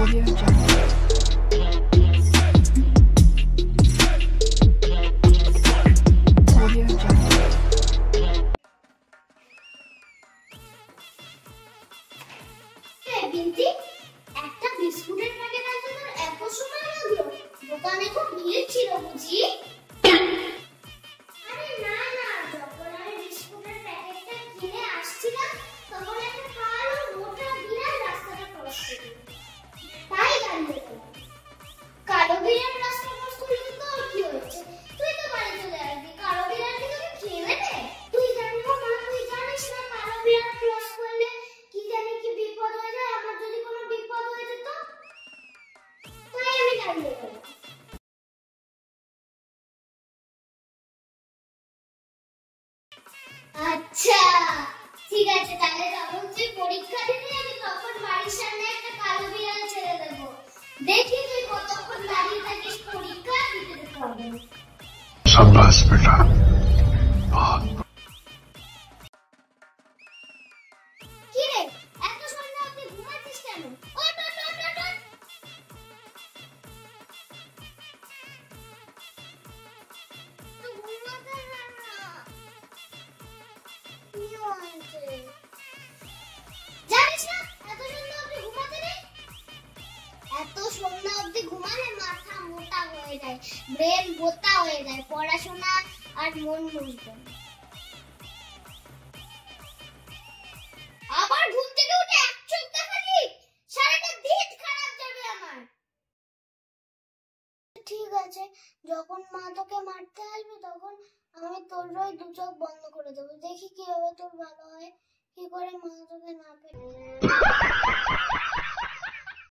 Audio Jungle. Audio Jungle. বিন্তি একটা বিস্কুটের packet আনতে তোর এত সময় লাগলো? দোকানে খুব ভিড় ছিল বুঝি? আরে না না, যখন আমি বিস্কুটের প্যাকেটটা কিনে আসছিলাম তখন একটা কালো মোটা বিড়াল রাস্তাটা ক্রস করে তাই দাঁড়িয়ে গেলাম। কালো বিড়াল রাস্তা ক্রস করলে তোর কি হয়েছে? তুই তো বাড়ি চলে আসবি, কালো বিড়াল কি তোকে খেয়ে নেবে? তুই জানিস না, তুই জানিস না কালো বিড়াল ক্রস করলে কি জানি কি বিপদ হয়ে যায়। আমার যদি কোনো বিপদ হয়ে যেত তাই আমি দাঁড়িয়ে গেলাম। আচ্ছা ঠিক আছে, তাহলে যখন তুই পরীক্ষা দিতে যাবি তখন বাড়ির সামনে একটা কালো বিড়াল ছেড়ে দেবো। দেখি তুই কতক্ষণ দাঁড়িয়ে থাকিস, পরীক্ষা দিতে যেতে হবে। शाबाश बेटा, बहुत কি রে, এত সন্ধ্যা অবধি ঘুমাচ্ছিস কেন? ওঠ ওঠ ওঠ ওঠ ওঠ। তো ঘুমাতে না না। কি হয়েছে? জানিস না এত সন্ধ্যা অবধি ঘুমাতে নেই? এত সন্ধ্যা অবধি ঘুমালে মাথা মোটা হয়ে যায়, ব্রেন বোতা হয়ে যায়, পড়াশোনা আর মন বসবে না। আবার ঘুম থেকে উঠে এক চোখ দেখালি, সারাটা দিন খারাপ যাবে আমার। ঠিক আছে, যখন মা তোকে মারতে আসবে তখন আমি তোর ওই দু চোখ বন্ধ করে দেবো। দেখি কিভাবে তোর ভালো হয়, কি করে মা তোকে না পেলে।